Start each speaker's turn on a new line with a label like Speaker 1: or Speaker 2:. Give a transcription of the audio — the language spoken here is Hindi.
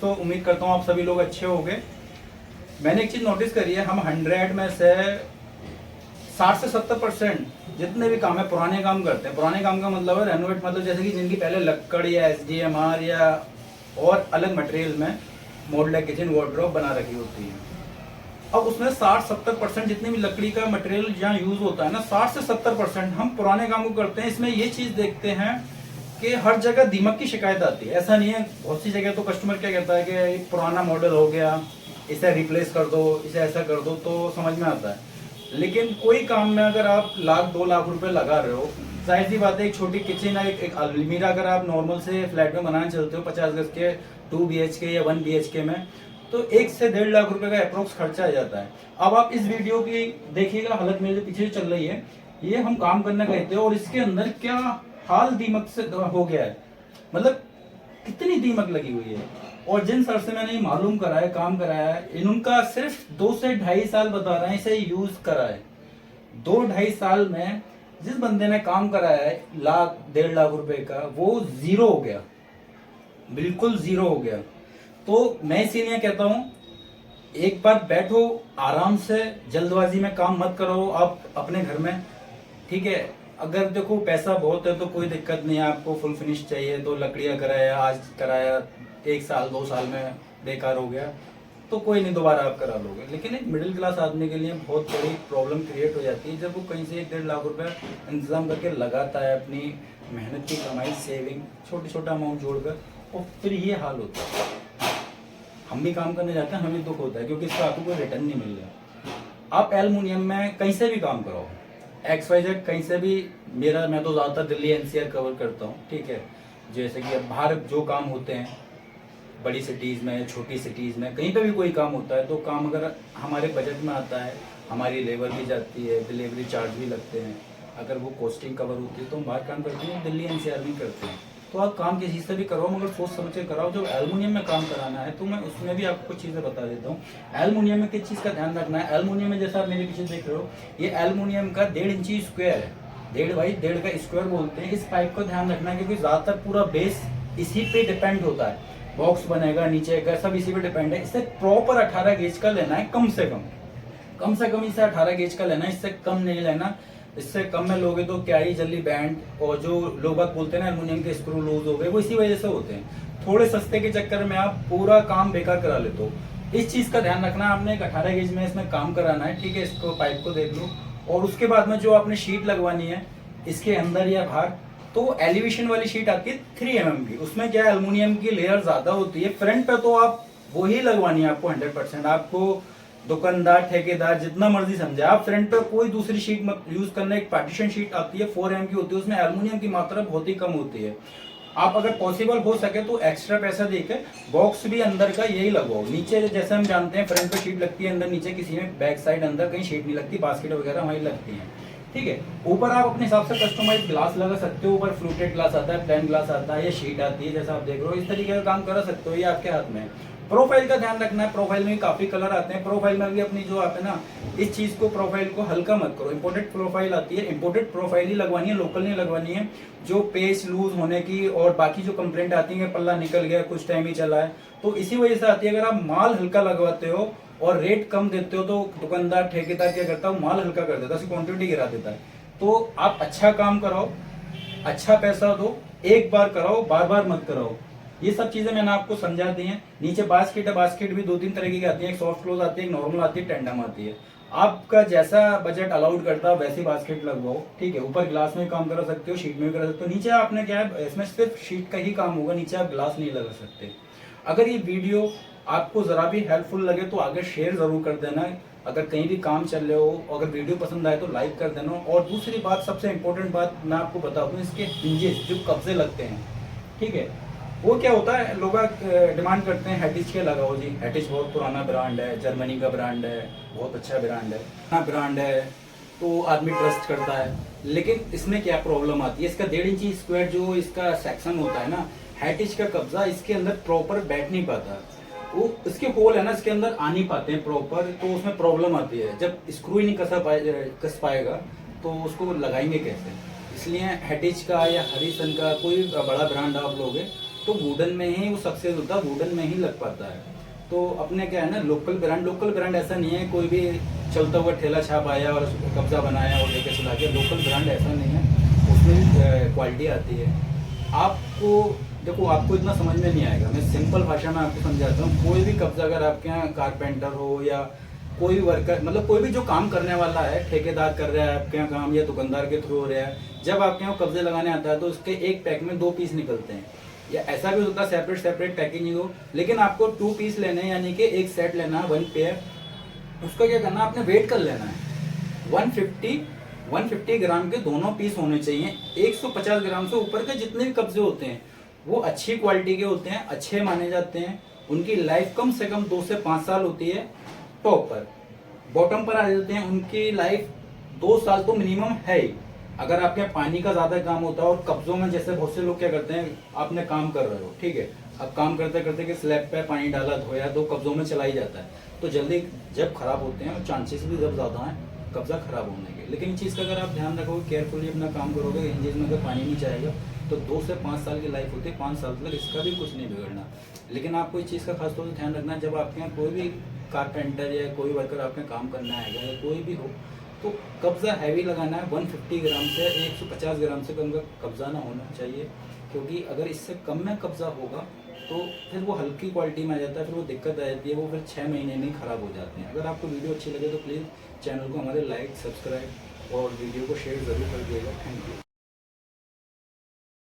Speaker 1: तो उम्मीद करता हूँ आप सभी लोग अच्छे होंगे। मैंने एक चीज़ नोटिस करी है, हम 100 में से 60 से 70% जितने भी काम है पुराने काम करते हैं। पुराने काम का मतलब है रेनोवेट, मतलब जैसे कि जिनकी पहले लक्कड़ या एसडीएमआर या और अलग मटेरियल में मॉड्यूलर किचन वार्डरोब बना रखी होती है। अब उसमें 60-70% जितनी भी लकड़ी का मटेरियल जहाँ यूज होता है ना, 60 से 70% हम पुराने काम को करते हैं। इसमें ये चीज़ देखते हैं कि हर जगह दीमक की शिकायत आती है। ऐसा नहीं है, बहुत सी जगह तो कस्टमर क्या कहता है कि एक पुराना मॉडल हो गया, इसे रिप्लेस कर दो, इसे ऐसा कर दो, तो समझ में आता है। लेकिन कोई काम में अगर आप 1-2 लाख रुपए लगा रहे हो, जाहिर सी बात है एक छोटी किचन है, एक अलमीरा अगर आप नॉर्मल से फ्लैट में बनाना चलते हो 50 गज के 2 BHK या 1 BHK में, तो 1 से 1.5 लाख रुपए का अप्रोक्स खर्चा आ जाता है। अब आप इस वीडियो की देखिएगा, हालत मेरे पीछे चल रही है, ये हम काम करने गए थे और इसके अंदर क्या हाल दीमक से हो गया है, मतलब कितनी दीमक लगी हुई है। और जिन सर से मैंने मालूम करा है, काम कराया है, इनका सिर्फ 2 से 2.5 साल बता रहे हैं इसे यूज करा है। 2-2.5 साल में जिस बंदे ने काम कराया है 1-1.5 लाख रुपए का, वो जीरो हो गया, बिल्कुल जीरो हो गया। तो मैं इसीलिए कहता हूं, एक बार बैठो आराम से, जल्दबाजी में काम मत करो आप अपने घर में, ठीक है। अगर देखो पैसा बहुत है तो कोई दिक्कत नहीं है, आपको फुल फिनिश चाहिए तो लकड़ियां कराया, आज कराया, 1 साल 2 साल में बेकार हो गया तो कोई नहीं, दोबारा आप करा लोगे। लेकिन एक मिडिल क्लास आदमी के लिए बहुत बड़ी प्रॉब्लम क्रिएट हो जाती है जब वो कहीं से 1-1.5 लाख रुपए इंतजाम करके लगाता है, अपनी मेहनत की कमाई, सेविंग, छोटा अमाउंट जोड़कर, और फिर ये हाल होता है। हम भी काम करने जाते हैं, हमें दुख होता है क्योंकि इसका आपको कोई रिटर्न नहीं मिल रहा। आप एल्युमिनियम में कहीं से भी काम करो, XYZ कहीं से भी, मैं तो ज़्यादातर दिल्ली NCR कवर करता हूँ, ठीक है। जैसे कि अब बाहर जो काम होते हैं बड़ी सिटीज़ में, छोटी सिटीज़ में, कहीं पे भी कोई काम होता है, तो काम अगर हमारे बजट में आता है, हमारी लेबर भी जाती है, डिलीवरी चार्ज भी लगते हैं, अगर वो कॉस्टिंग कवर होती है तो हम बाहर काम करते हैं, दिल्ली NCR में करते हैं। तो आप काम किसी से भी करो, मगर सोच समझ के कराओ। जो एल्युमिनियम में काम कराना है तो मैं उसमें भी आपको कुछ चीज़ें बता देता हूँ। एल्युमिनियम में किस चीज़ का ध्यान रखना है। एल्युमिनियम में जैसा आप मेरे पीछे देख रहे हो, ये एल्युमिनियम का 1.5 इंची स्क्वायर है, 1.5 बाई 1.5 का स्क्वायर बोलते हैं। इस पाइप का ध्यान रखना है क्योंकि ज़्यादातर पूरा बेस इसी पे डिपेंड होता है, बॉक्स बनेगा नीचे का, सब इसी पे डिपेंड है। इससे प्रॉपर 18 गेज का लेना है, कम से कम इसे 18 गेज का लेना है, इससे कम नहीं लेना। इससे कम में लोगे तो क्या ही जल्दी बैंड, और जो लोग बात बोलते हैं ना एल्युमिनियम के स्क्रू लूज हो गए, वो इसी वजह से होते हैं। थोड़े सस्ते के चक्कर में आप पूरा काम बेकार करा लेते हो। इस चीज का ध्यान रखना, आपने एक 18 गेज में इसमें काम कराना है, ठीक है। इसको पाइप को देख लो, और उसके बाद में जो आपने शीट लगवानी है इसके अंदर या बाहर, तो एलिवेशन वाली शीट आती है 3 mm की। उसमें क्या एल्युमिनियम की लेयर ज्यादा होती है। फ्रंट पे तो आप वही लगवानी है आपको 100%। आपको दुकानदार, ठेकेदार जितना मर्जी समझे, आप फ्रंट पे कोई दूसरी शीट मत यूज करना। एक पार्टीशन शीट आती है 4 mm की होती है, उसमें एल्युमिनियम की मात्रा बहुत ही कम होती है। आप अगर पॉसिबल हो सके तो एक्स्ट्रा पैसा देकर बॉक्स भी अंदर का यही लगवाओ। नीचे जैसे हम जानते हैं फ्रंट पे शीट लगती है, अंदर नीचे किसी में बैक साइड अंदर कहीं शीट नहीं लगती, बास्केट वगैरह वहीं लगती है, ठीक है। ऊपर आप अपने हिसाब से कस्टमाइज ग्लास लगा सकते हो। ऊपर फ्लूटेड ग्लास आता है, प्लेन ग्लास आता है, या शीट आती है जैसा आप देख रहे हो, इस तरीके का काम करा सकते हो, ये आपके हाथ में है। प्रोफाइल का ध्यान रखना है, प्रोफाइल में काफी कलर आते हैं। प्रोफाइल में भी अपनी जो आते हैं ना, इस चीज को, प्रोफाइल को हल्का मत करो। इंपोर्टेड प्रोफाइल आती है, इंपोर्टेड प्रोफाइल ही लगवानी है, लोकल नहीं लगवानी है। जो पेज लूज होने की और बाकी जो कंप्लेंट आती है, पल्ला निकल गया, कुछ टाइम ही चला है, तो इसी वजह से आती है। अगर आप माल हल्का लगवाते हो और रेट कम देते हो तो दुकानदार, ठेकेदार क्या करता है, माल हल्का कर देता है, क्वांटिटी गिरा देता है। तो आप अच्छा काम कराओ, अच्छा पैसा दो, एक बार कराओ, बार बार मत कराओ। ये सब चीजें मैंने आपको समझा दी हैं। नीचे बास्केट है, बास्केट भी 2-3 तरह की आती है, एक सॉफ्ट क्लोज आती है, एक नॉर्मल आती है, टेंडम आती है। आपका जैसा बजट अलाउड करता है वैसी बास्केट लगवाओ, ठीक है। ऊपर ग्लास में काम करा सकते हो, शीट में भी करा सकते हो। नीचे आपने क्या है, इसमें सिर्फ शीट का ही काम होगा, नीचे आप ग्लास नहीं लगा सकते। अगर ये वीडियो आपको जरा भी हेल्पफुल लगे तो आगे शेयर जरूर कर देना। अगर कहीं भी काम चल रहे हो, अगर वीडियो पसंद आए तो लाइक कर देना। और दूसरी बात, सबसे इंपॉर्टेंट बात मैं आपको बता दूं, इसके हिंजेस जो कब्जे लगते हैं, ठीक है, वो क्या होता है, लोग डिमांड करते हैं हैटिच के लगाओ जी। हैटिच बहुत पुराना ब्रांड है, जर्मनी का ब्रांड है, बहुत अच्छा ब्रांड है, ब्रांड है, तो आदमी ट्रस्ट करता है। लेकिन इसमें क्या प्रॉब्लम आती है, इसका 1.5 इंची स्क्वायर जो इसका सेक्शन होता है ना, हैटिच का कब्जा, इसके अंदर प्रॉपर बैठ नहीं पाता। वो इसके होल है ना, इसके अंदर आ नहीं पाते हैं प्रॉपर, तो उसमें प्रॉब्लम आती है। जब स्क्रू ही नहीं कस पाएगा तो उसको लगाएंगे कैसे। इसलिए हैटिच का या हरिसन का कोई बड़ा ब्रांड आप लोगे तो वुडन में ही वो सक्सेस होता है, वुडन में ही लग पाता है। तो अपने क्या है ना, लोकल ब्रांड ऐसा नहीं है कोई भी चलता हुआ ठेला छाप आया और कब्जा बनाया और लेके चला गया। लोकल ब्रांड ऐसा नहीं है, उसमें क्वालिटी आती है। आपको देखो, आपको इतना समझ में नहीं आएगा, मैं सिंपल भाषा में आपको समझाता हूँ। कोई भी कब्जा, अगर आपके यहाँ कारपेंटर हो या कोई वर्कर, मतलब कोई भी जो काम करने वाला है, ठेकेदार कर रहा है आपके यहाँ काम या दुकानदार के थ्रू हो रहा है, जब आपके यहाँ कब्जे लगाने आता है तो उसके एक पैक में 2 पीस निकलते हैं, या ऐसा भी होता है सेपरेट पैकेजिंग हो, लेकिन आपको 2 पीस लेने हैं, यानी कि एक सेट लेना है 1 पेयर। उसका क्या करना है, आपने वेट कर लेना है। 150 ग्राम के दोनों पीस होने चाहिए। 150 ग्राम से ऊपर के जितने भी कब्जे होते हैं वो अच्छी क्वालिटी के होते हैं, अच्छे माने जाते हैं। उनकी लाइफ कम से कम 2 से 5 साल होती है। टॉप पर, बॉटम पर आ जाते हैं, उनकी लाइफ 2 साल तो मिनिमम है ही। अगर आपके पानी का ज्यादा काम होता है और कब्जों में, जैसे बहुत से लोग क्या करते हैं, आपने काम कर रहे हो, ठीक है, अब काम करते करते कि स्लैब पे पानी डाला, धोया, तो कब्जों में चला ही जाता है, तो जल्दी जब खराब होते हैं और चांसेस भी जब ज्यादा हैं कब्जा खराब होने के। लेकिन इस चीज़ का अगर आप ध्यान रखोगे, केयरफुली अपना काम करोगे, इंजेस में अगर पानी नहीं जाएगा तो 2 से 5 साल की लाइफ होती है। 5 साल तक इसका भी कुछ नहीं बिगड़ना। लेकिन आपको इस चीज़ का खासतौर से ध्यान रखना है, जब आपके यहाँ कोई भी कारपेंटर या कोई वर्कर आपके काम करना आएगा या कोई भी हो, तो कब्जा हैवी लगाना है। 150 ग्राम से 150 ग्राम से कम का कब्जा ना होना चाहिए, क्योंकि अगर इससे कम में कब्जा होगा तो फिर वो हल्की क्वालिटी में आ जाता है, फिर वो दिक्कत आ जाती है, वो फिर 6 महीने में ही ख़राब हो जाते हैं। अगर आपको वीडियो अच्छी लगे तो प्लीज़ चैनल को हमारे लाइक, सब्सक्राइब और वीडियो को शेयर ज़रूर कर दिएगा। Thank you.